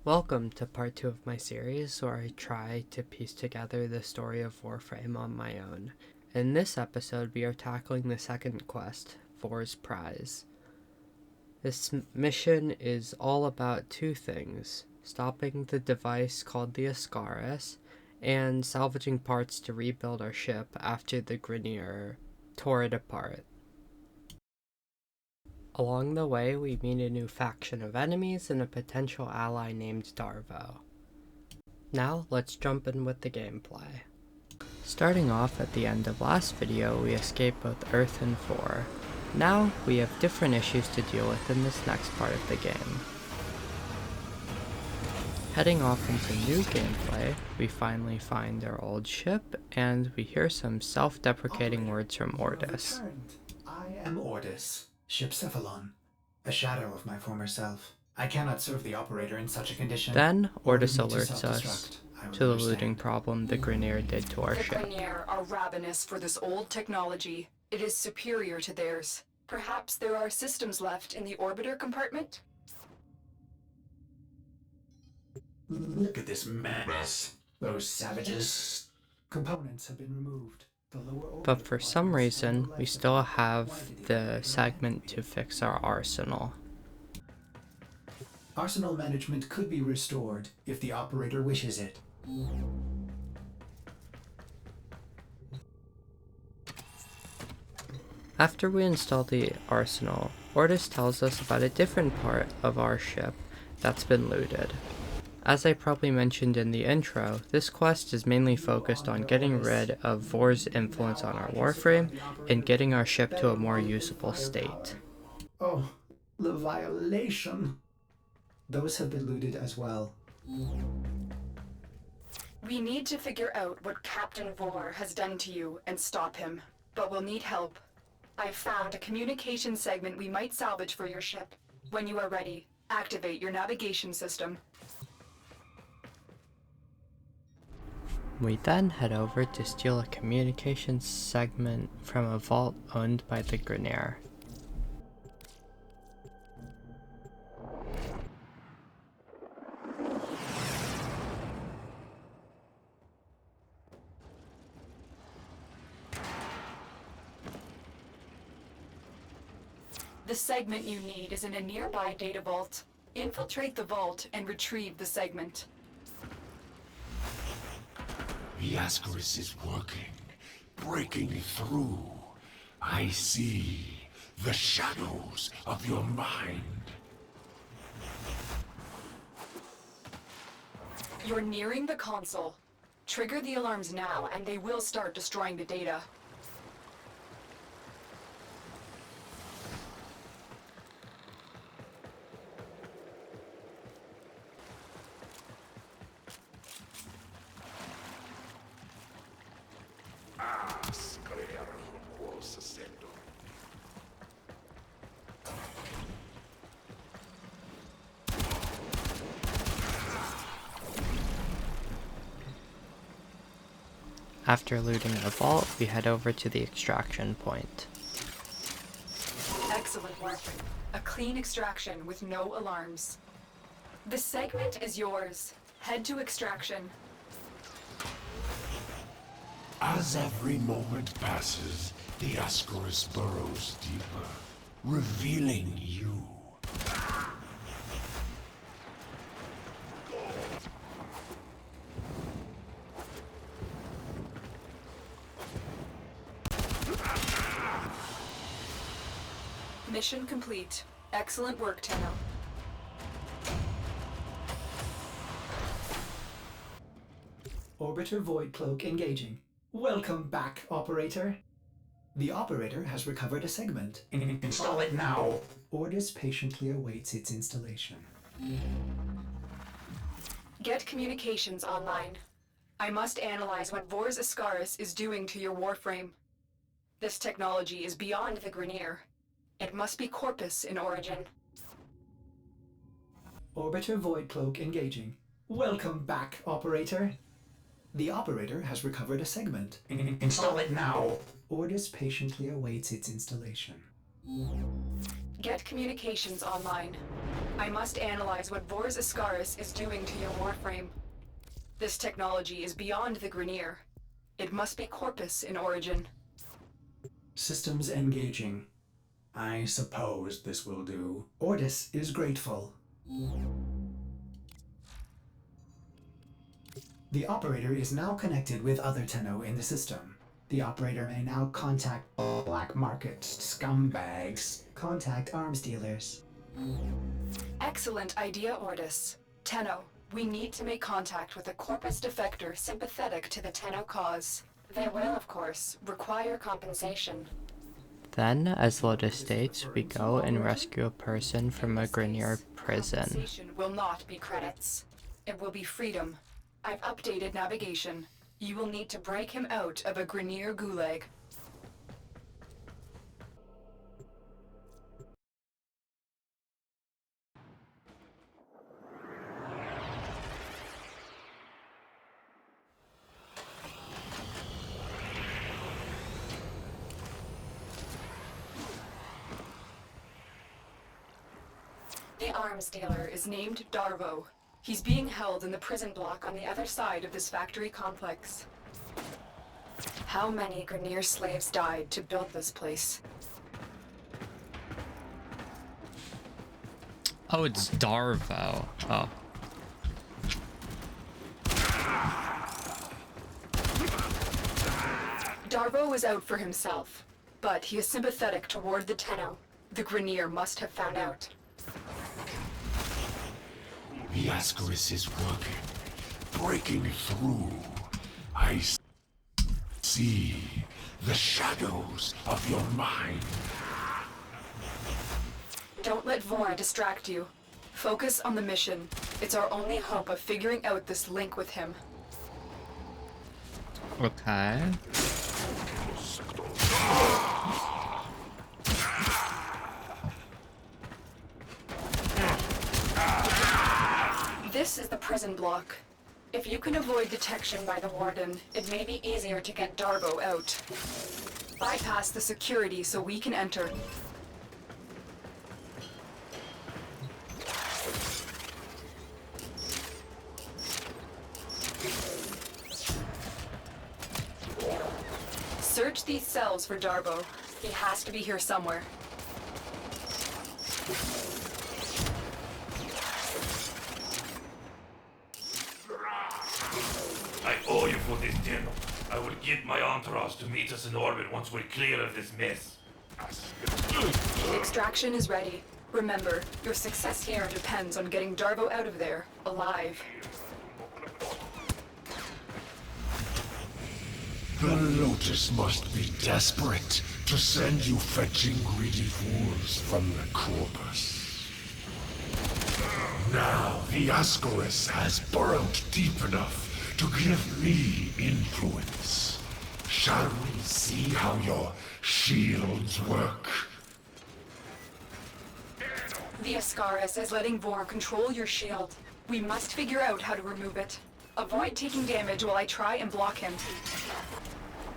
Welcome to part 2 of my series where I try to piece together the story of Warframe on my own. In this episode we are tackling the second quest, Vor's Prize. This mission is all about two things: stopping the device called the Ascaris, and salvaging parts to rebuild our ship after the Grineer tore it apart. Along the way, we meet a new faction of enemies and a potential ally named Darvo. Now, let's jump in with the gameplay. Starting off at the end of last video, we escaped both Earth and Vor. Now, we have different issues to deal with in this next part of the game. Heading off into new gameplay, we finally find our old ship, and we hear some self-deprecating words from Ordis. I am Ordis, ship Cephalon, a shadow of my former self. I cannot serve the operator in such a condition. Then, Ordis alerts us to the looting problem the Grineer did to our ship. The Grineer are ravenous for this old technology. It is superior to theirs. Perhaps there are systems left in the orbiter compartment? Look at this mess. Those savages. Components have been removed. But for some reason, we still have the segment to fix our arsenal. Arsenal management could be restored if the operator wishes it. After we install the arsenal, Ordis tells us about a different part of our ship that's been looted. As I probably mentioned in the intro, this quest is mainly focused on getting rid of Vor's influence on our Warframe and getting our ship to a more usable state. Oh, the violation. Those have been looted as well. We need to figure out what Captain Vor has done to you and stop him, but we'll need help. I've found a communication segment we might salvage for your ship. When you are ready, activate your navigation system. We then head over to steal a communications segment from a vault owned by the Grineer. The segment you need is in a nearby data vault. Infiltrate the vault and retrieve the segment. The Ascaris is working, breaking through. I see the shadows of your mind. You're nearing the console. Trigger the alarms now and they will start destroying the data. After looting the vault, we head over to the extraction point. Excellent work. A clean extraction with no alarms. The segment is yours. Head to extraction. As every moment passes, the Ascaris burrows deeper, revealing you. Mission complete. Excellent work, Tenno. Orbiter Void Cloak engaging. Welcome back, operator. The operator has recovered a segment. Install it now. Ordis patiently awaits its installation. Get communications online. I must analyze what Vor's Ascaris is doing to your Warframe. This technology is beyond the Grineer. It must be Corpus in origin. Orbiter Void Cloak engaging. Welcome back, operator. The operator has recovered a segment. Install it now. Ordis patiently awaits its installation. Get communications online. I must analyze what Vor's Ascaris is doing to your Warframe. This technology is beyond the Grineer. It must be Corpus in origin. Systems engaging. I suppose this will do. Ordis is grateful. The operator is now connected with other Tenno in the system. The operator may now contact black market scumbags. Contact arms dealers. Excellent idea, Ordis. Tenno, we need to make contact with a Corpus defector sympathetic to the Tenno cause. They will, of course, require compensation. Then, as Lotus states, we go and rescue a person from a Grineer prison. Compensation will not be credits. It will be freedom. I've updated navigation. You will need to break him out of a Grineer gulag. The arms dealer is named Darvo. He's being held in the prison block on the other side of this factory complex. How many Grineer slaves died to build this place? Oh, it's Darvo. Oh. Darvo is out for himself, but he is sympathetic toward the Tenno. The Grineer must have found out. The Ascaris is working, breaking through. I see the shadows of your mind. Don't let Vor distract you. Focus on the mission. It's our only hope of figuring out this link with him. Okay. This is the prison block. If you can avoid detection by the warden, it may be easier to get Darvo out. Bypass the security so we can enter. Search these cells for Darvo. He has to be here somewhere. I owe you for this dinner. I will get my entourage to meet us in orbit once we're clear of this mess. Extraction is ready. Remember, your success here depends on getting Darvo out of there, alive. The Lotus must be desperate to send you fetching greedy fools from the Corpus. Now the Ascaris has burrowed deep enough to give me influence. Shall we see how your shields work? The Ascaris is letting Vor control your shield. We must figure out how to remove it. Avoid taking damage while I try and block him.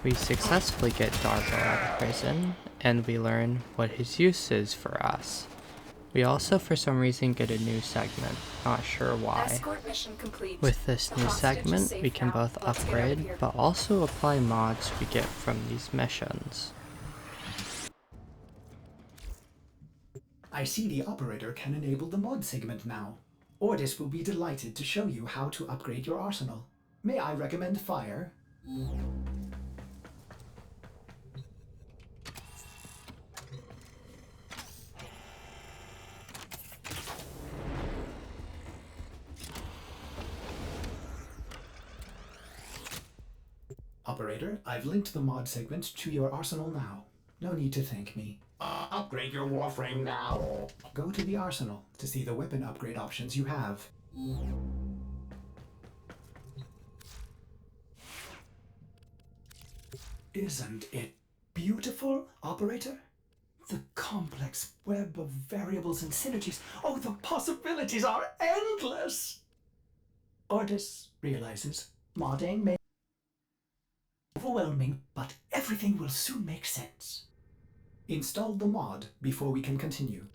We successfully get Darvo out of prison, and we learn what his use is for us. We also for some reason get a new segment, not sure why. Escort mission complete. With this new segment, we can both upgrade, but also apply mods we get from these missions. I see the operator can enable the mod segment now. Ordis will be delighted to show you how to upgrade your arsenal. May I recommend fire? Operator, I've linked the mod segment to your arsenal now. No need to thank me. Upgrade your Warframe now. Go to the arsenal to see the weapon upgrade options you have. Isn't it beautiful, operator? The complex web of variables and synergies. Oh, the possibilities are endless! Ordis realizes modding may be overwhelming, but everything will soon make sense. Install the mod before we can continue.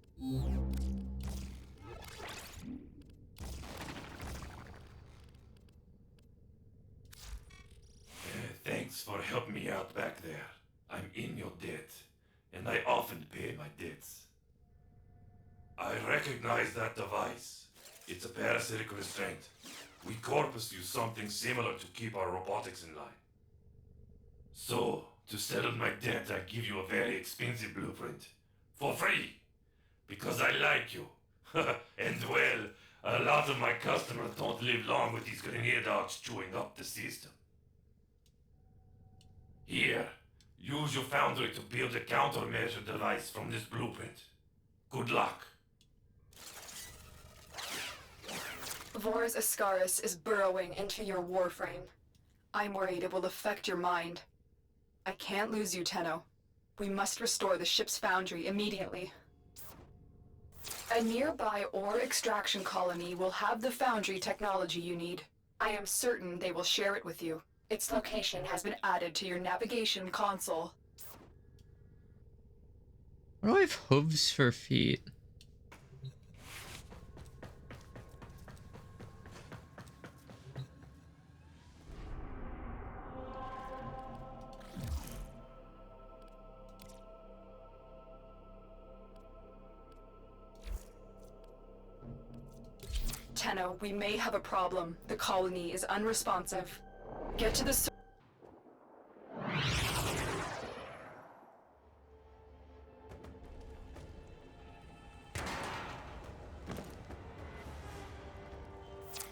Thanks for helping me out back there. I'm in your debt, and I often pay my debts. I recognize that device. It's a parasitic restraint. We Corpus use something similar to keep our robotics in line. So, to settle my debt, I give you a very expensive blueprint. For free. Because I like you. And well, a lot of my customers don't live long with these grenade dogs chewing up the system. Here, use your foundry to build a countermeasure device from this blueprint. Good luck. Vor's Ascaris is burrowing into your Warframe. I'm worried it will affect your mind. I can't lose you, Tenno. We must restore the ship's foundry immediately. A nearby ore extraction colony will have the foundry technology you need. I am certain they will share it with you. Its location has been added to your navigation console. Why do I have hooves for feet? Tenno, we may have a problem. The colony is unresponsive. Get to the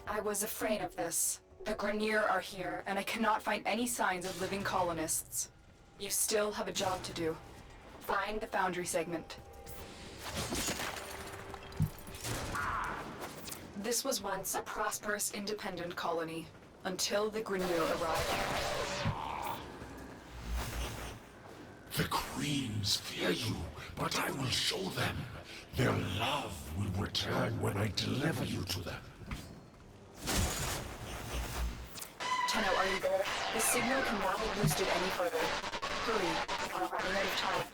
I was afraid of this. The Grenier are here, and I cannot find any signs of living colonists. You still have a job to do. Find the foundry segment. This was once a prosperous, independent colony, until the Grenier arrived. The Creams fear you, but I will show them. Their love will return when I deliver you to them. Tenno, are you there? The signal cannot be boosted any further. Hurry, we're running out of time.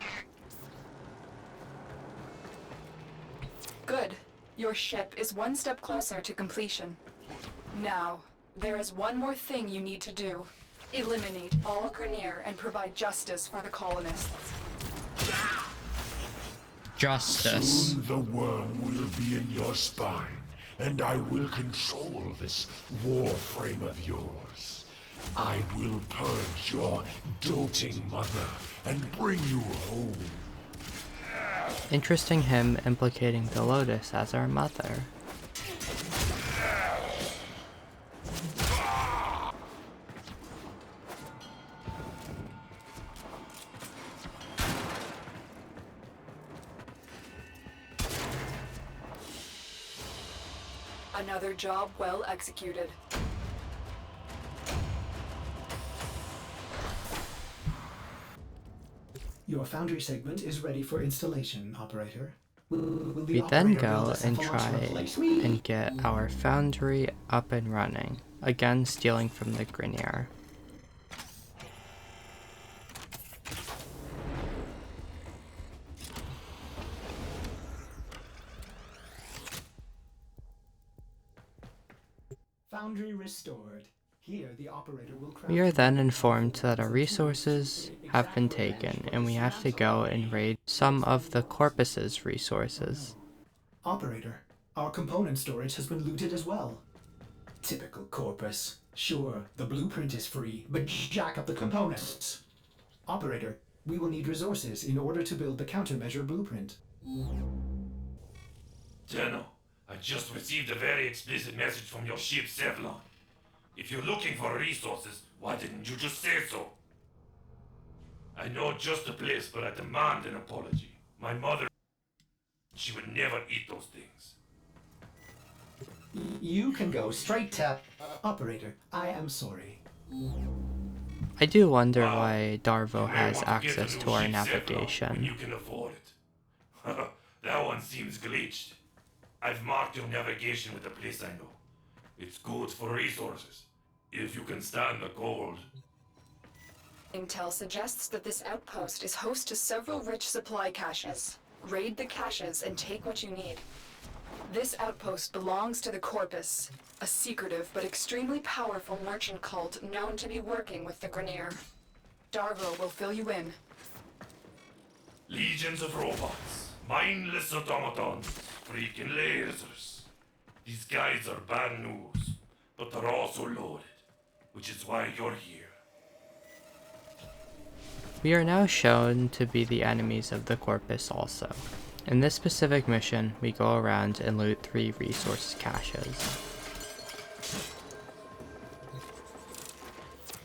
Good. Your ship is one step closer to completion. Now, there is one more thing you need to do. Eliminate all Grenier and provide justice for the colonists. Justice. Soon the worm will be in your spine, and I will control this Warframe of yours. I will purge your doting mother and bring you home. Interesting him implicating the Lotus as our mother. Another job well executed. Your foundry segment is ready for installation, operator. Will the We then operator build go a and cephalon to try replace me? and get our foundry up and running, again stealing from the Grenier. Foundry restored. Here, the operator will craft We are then informed that our resources have been taken and we have to go and raid some of the Corpus's resources. Operator, our component storage has been looted as well. Typical Corpus. Sure, the blueprint is free, but jack up the components. Operator, we will need resources in order to build the countermeasure blueprint. Tenno, I just received a very explicit message from your ship, Cephalon. If you're looking for resources, why didn't you just say so? I know just the place, but I demand an apology. My mother, she would never eat those things. You can go straight to... Operator, I am sorry. I do wonder why You Darvo may has want to get a access new to our ship, Cephalon, when navigation. you can afford it. That one seems glitched. I've marked your navigation with a place I know. It's good for resources, if you can stand the cold. Intel suggests that this outpost is host to several rich supply caches. Raid the caches and take what you need. This outpost belongs to the Corpus, a secretive but extremely powerful merchant cult known to be working with the Grenier. Dargo will fill you in. Legions of robots, mindless automatons, freaking lasers. These guys are bad news, but they're also loaded, which is why you're here. We are now shown to be the enemies of the Corpus also. In this specific mission, we go around and loot 3 resource caches.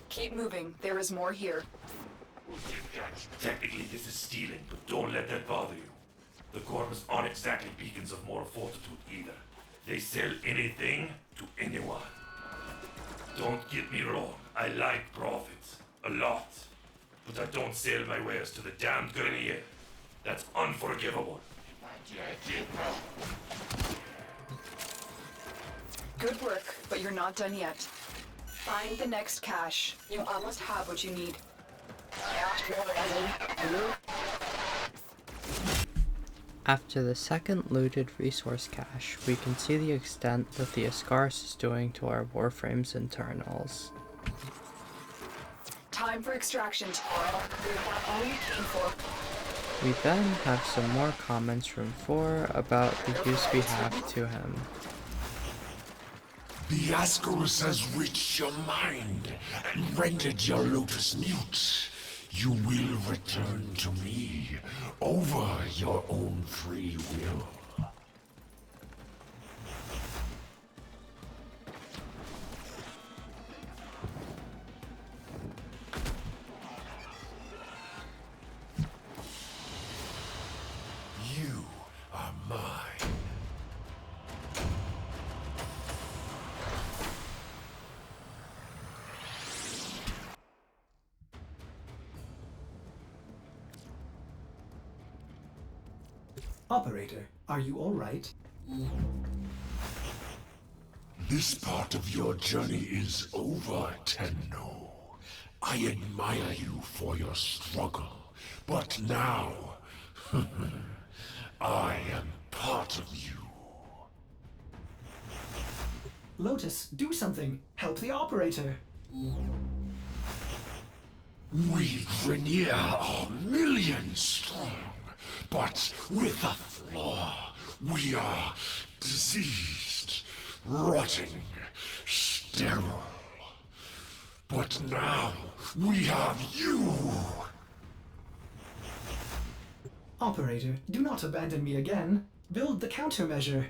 Keep moving, there is more here. Technically this is stealing, but don't let that bother you. The Corpus aren't exactly beacons of moral fortitude either. They sell anything to anyone. Don't get me wrong, I like profits. A lot. But I don't sell my wares to the damned Grenier. That's unforgivable. Good work, but you're not done yet. Find the next cache. You almost have what you need. After the second looted resource cache, we can see the extent that the Ascaris is doing to our Warframe's internals. Time for extraction, Toro. We've got all you came for. We then have some more comments from 4 about the use we have to him. The Ascaris has reached your mind and rendered your lotus mute. You will return to me over your own free will. You are mine. Operator, are you all right? This part of your journey is over, Tenno. I admire you for your struggle, but now I am part of you. Lotus, do something. Help the operator. We Grenier are millions strong, but with a flaw. We are diseased, rotting, sterile. But now we have you. Operator, do not abandon me again. Build the countermeasure.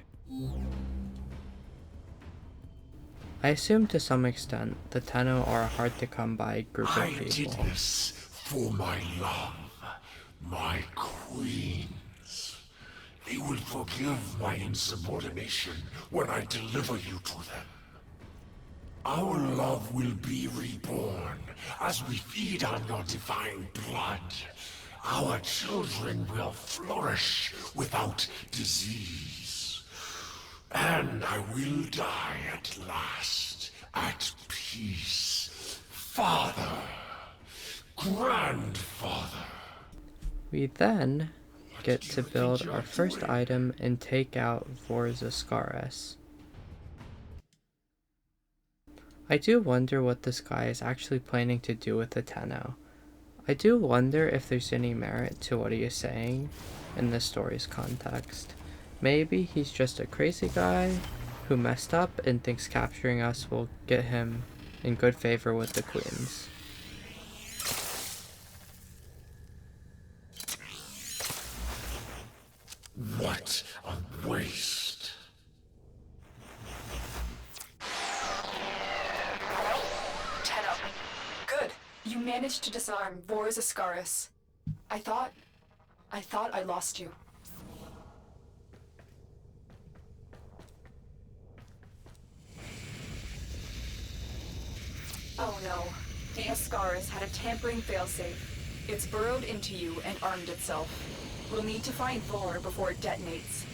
I assume to some extent the Tenno are a hard to come by group I of did people. this for my love, my queens. They will forgive my insubordination when I deliver you to them. Our love will be reborn as we feed on your divine blood. Our children will flourish without disease. And I will die at last, at peace. Father, grandfather. We then get to build our first item and take out Vor's Ascaris. I do wonder what this guy is actually planning to do with the Tenno. I do wonder if there's any merit to what he is saying in the story's context. Maybe he's just a crazy guy who messed up and thinks capturing us will get him in good favor with the queens. What a waste. Tenno. Good. You managed to disarm Vor's Ascaris. I thought I lost you. Oh no. The Ascaris had a tampering failsafe. It's burrowed into you and armed itself. We'll need to find Vor before it detonates.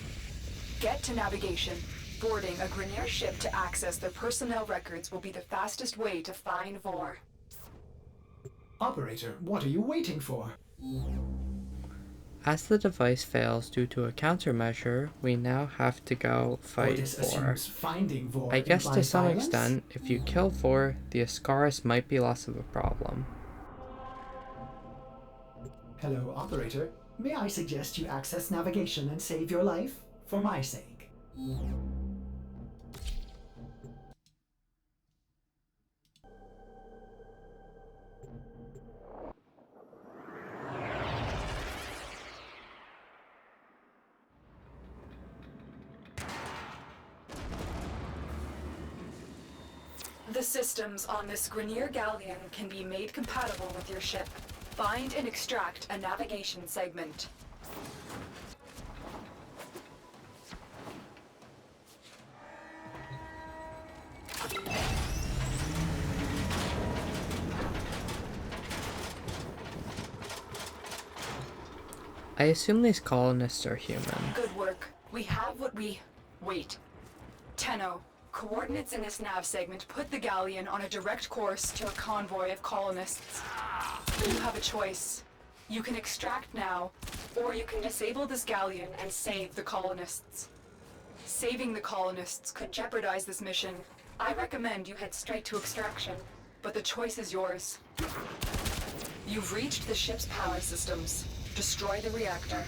Get to navigation. Boarding a Grenier ship to access their personnel records will be the fastest way to find Vor. Operator, what are you waiting for? As the device fails due to a countermeasure, we now have to go fight This Vor. assumes finding Vor I guess to implies some violence? extent, if you kill Vor, the Ascaris might be less of a problem. Hello, operator. May I suggest you access navigation and save your life? For my sake. The systems on this Grenier galleon can be made compatible with your ship. Find and extract a navigation segment. I assume these colonists are human. Good work. We have what we... Wait. Tenno, coordinates in this nav segment put the galleon on a direct course to a convoy of colonists. You have a choice. You can extract now, or you can disable this galleon and save the colonists. Saving the colonists could jeopardize this mission. I recommend you head straight to extraction, but the choice is yours. You've reached the ship's power systems. Destroy the reactor.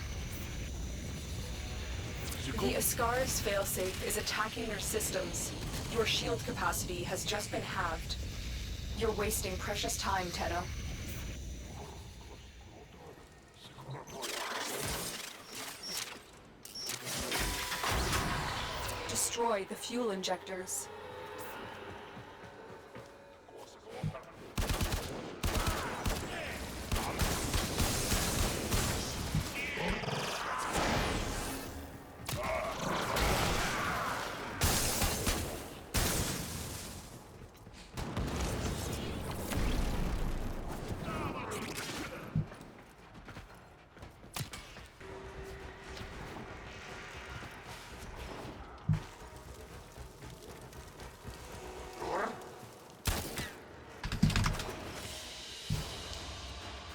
The Ascaris failsafe is attacking your systems. Your shield capacity has just been halved. You're wasting precious time, Tenno. Destroy the fuel injectors.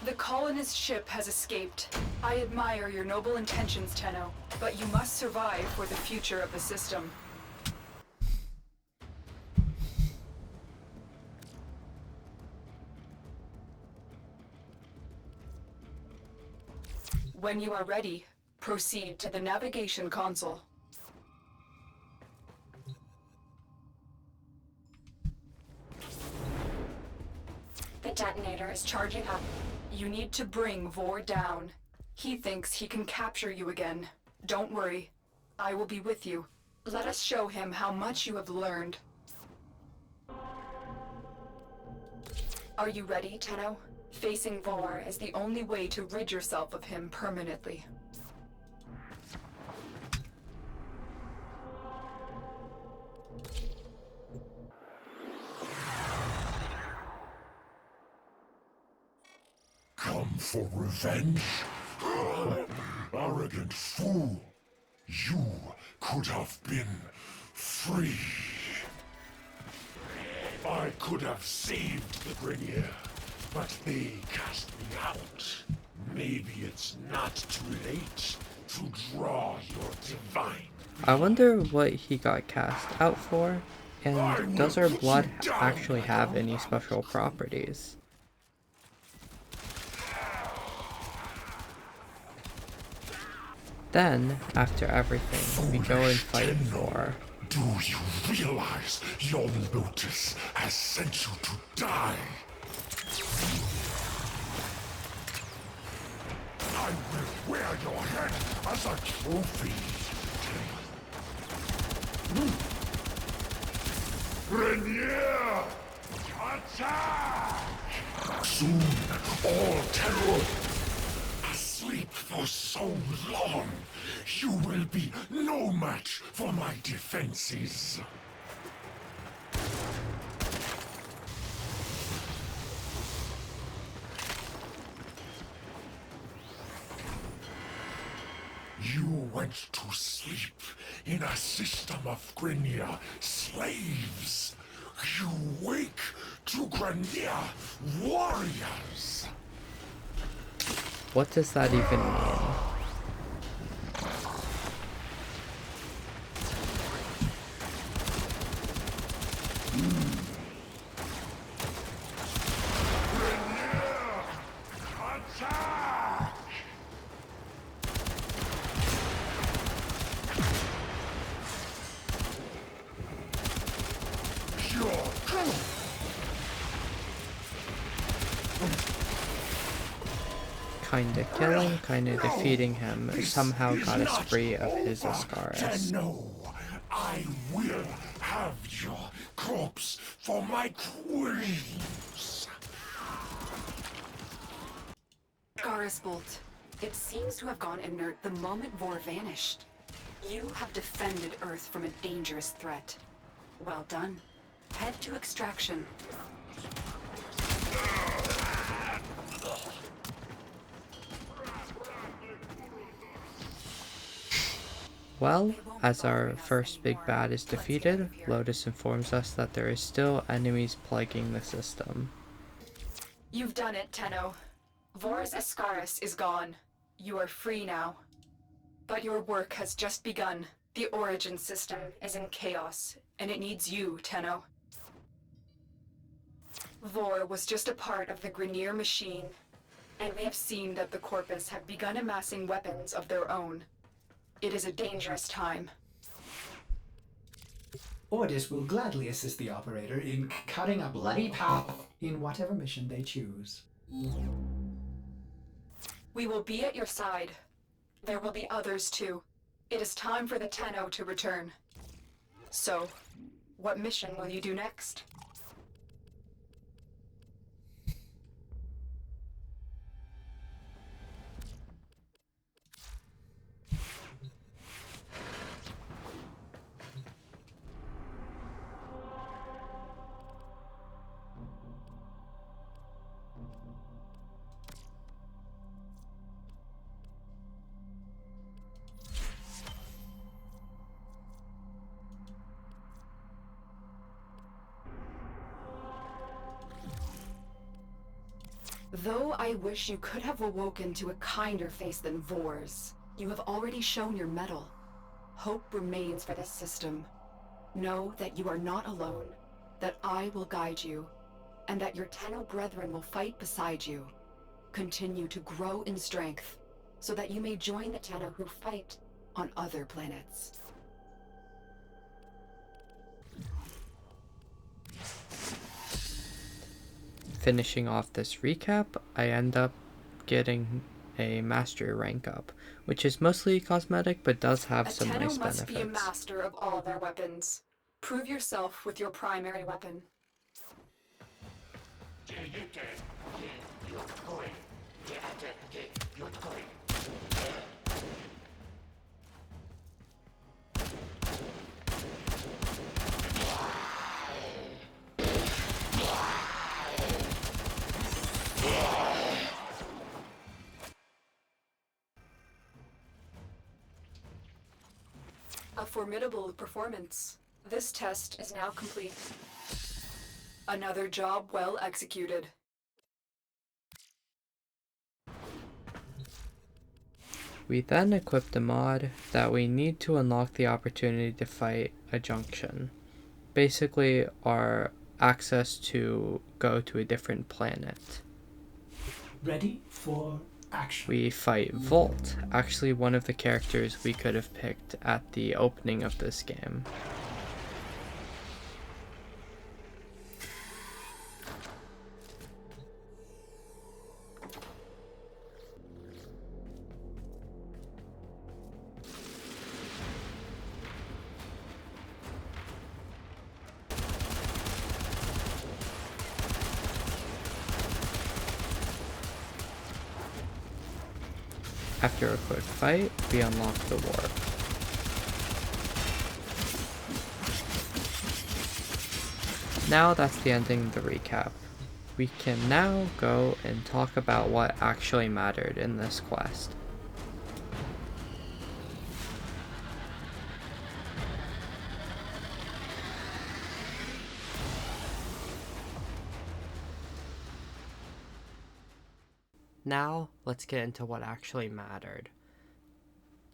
The colonist ship has escaped. I admire your noble intentions, Tenno, but you must survive for the future of the system. When you are ready, proceed to the navigation console. The detonator is charging up. You need to bring Vor down. He thinks he can capture you again. Don't worry. I will be with you. Let us show him how much you have learned. Are you ready, Tenno? Facing Vor is the only way to rid yourself of him permanently. Come for revenge? Arrogant fool! You could have been free. I could have saved the Grenier, but they cast me out. Maybe it's not too late to draw your divine. I wonder what he got cast out for, and does her blood actually have any special properties? Then, after everything, we go and fight Vor. Do you realize your Lotus has sent you to die? I will wear your head as a trophy. Grenier! Attack! Soon, all terror. Asleep for so long, you will be no match for my defenses. You went to sleep in a system of Grenier slaves. You wake to Grenier warriors. What does that even mean? Grenier! Attack! your truth! Kinda killing, kinda defeating him, somehow got us free of his Ascaris. No, I will have your corpse for my queens. Garrus Bolt, it seems to have gone inert the moment Vor vanished. You have defended Earth from a dangerous threat. Well done. Head to extraction. Well, as our first big bad is defeated, Lotus informs us that there is still enemies plaguing the system. You've done it, Tenno. Vor's Ascaris is gone. You are free now. But your work has just begun. The Origin system is in chaos, and it needs you, Tenno. Vor was just a part of the Grineer machine, and we have seen that the Corpus have begun amassing weapons of their own. It is a dangerous time. Ordis will gladly assist the operator in cutting a bloody path in whatever mission they choose. We will be at your side. There will be others too. It is time for the Tenno to return. So, what mission will you do next? Though I wish you could have awoken to a kinder face than Vor's, you have already shown your mettle. Hope remains for this system. Know that you are not alone, that I will guide you, and that your Tenno brethren will fight beside you. Continue to grow in strength, so that you may join the Tenno who fight on other planets. Finishing off this recap, I end up getting a mastery rank up, which is mostly cosmetic but does have some Tenno nice must be a benefits. master of all their weapons. Prove yourself with your primary weapon. A formidable performance. This test is now complete. Another job well executed. We then equip the mod that we need to unlock the opportunity to fight a junction. Basically, our access to go to a different planet. Ready for action. We fight Volt, actually one of the characters we could have picked at the opening of this game. After a quick fight, we unlock the warp. Now that's the ending of the recap. We can now go and talk about what actually mattered in this quest. Now, let's get into what actually mattered.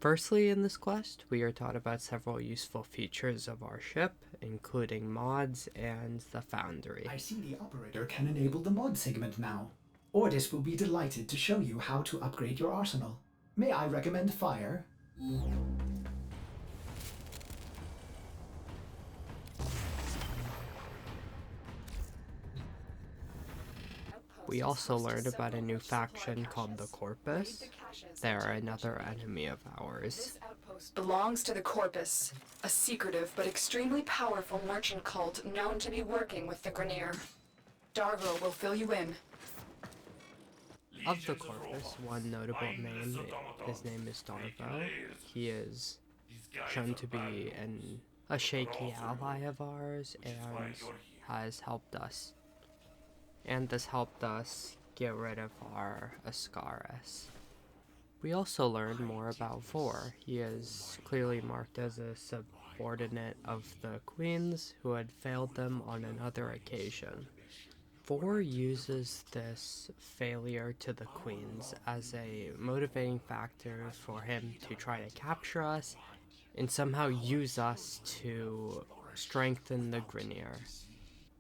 Firstly, in this quest, we are taught about several useful features of our ship, including mods and the foundry. I see the operator can enable the mod segment now. Ordis will be delighted to show you how to upgrade your arsenal. May I recommend fire? We also learned about a new faction called the Corpus. They are another enemy of ours. This outpost belongs to the Corpus, a secretive but extremely powerful merchant cult known to be working with the Grineer. Dargo will fill you in. Of the Corpus, one notable name, his name is Darvo. He is shown to be a shaky ally of ours and has helped us. And has helped us get rid of our Ascaris. We also learned more about Vor. He is clearly marked as a subordinate of the Queens who had failed them on another occasion. Vor uses this failure to the Queens as a motivating factor for him to try to capture us and somehow use us to strengthen the Grineer.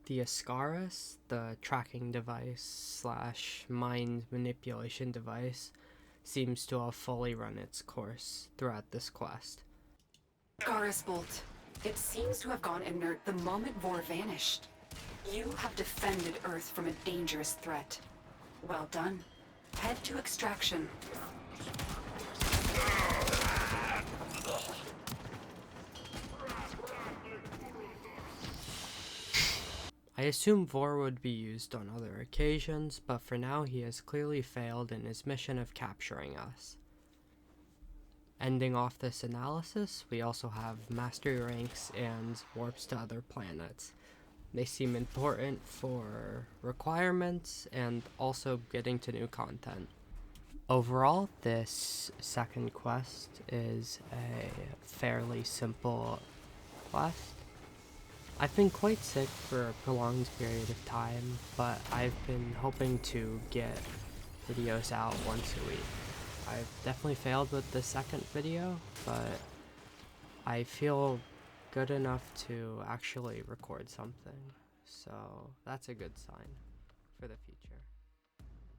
The Ascaris, the tracking device / mind manipulation device, seems to have fully run its course throughout this quest. Ascaris Bolt. It seems to have gone inert the moment Vor vanished. You have defended Earth from a dangerous threat. Well done. Head to extraction. I assume Vor would be used on other occasions, but for now he has clearly failed in his mission of capturing us. Ending off this analysis, we also have mastery ranks and warps to other planets. They seem important for requirements and also getting to new content. Overall, this second quest is a fairly simple quest. I've been quite sick for a prolonged period of time, but I've been hoping to get videos out once a week. I've definitely failed with the second video, but I feel good enough to actually record something, so that's a good sign for the future.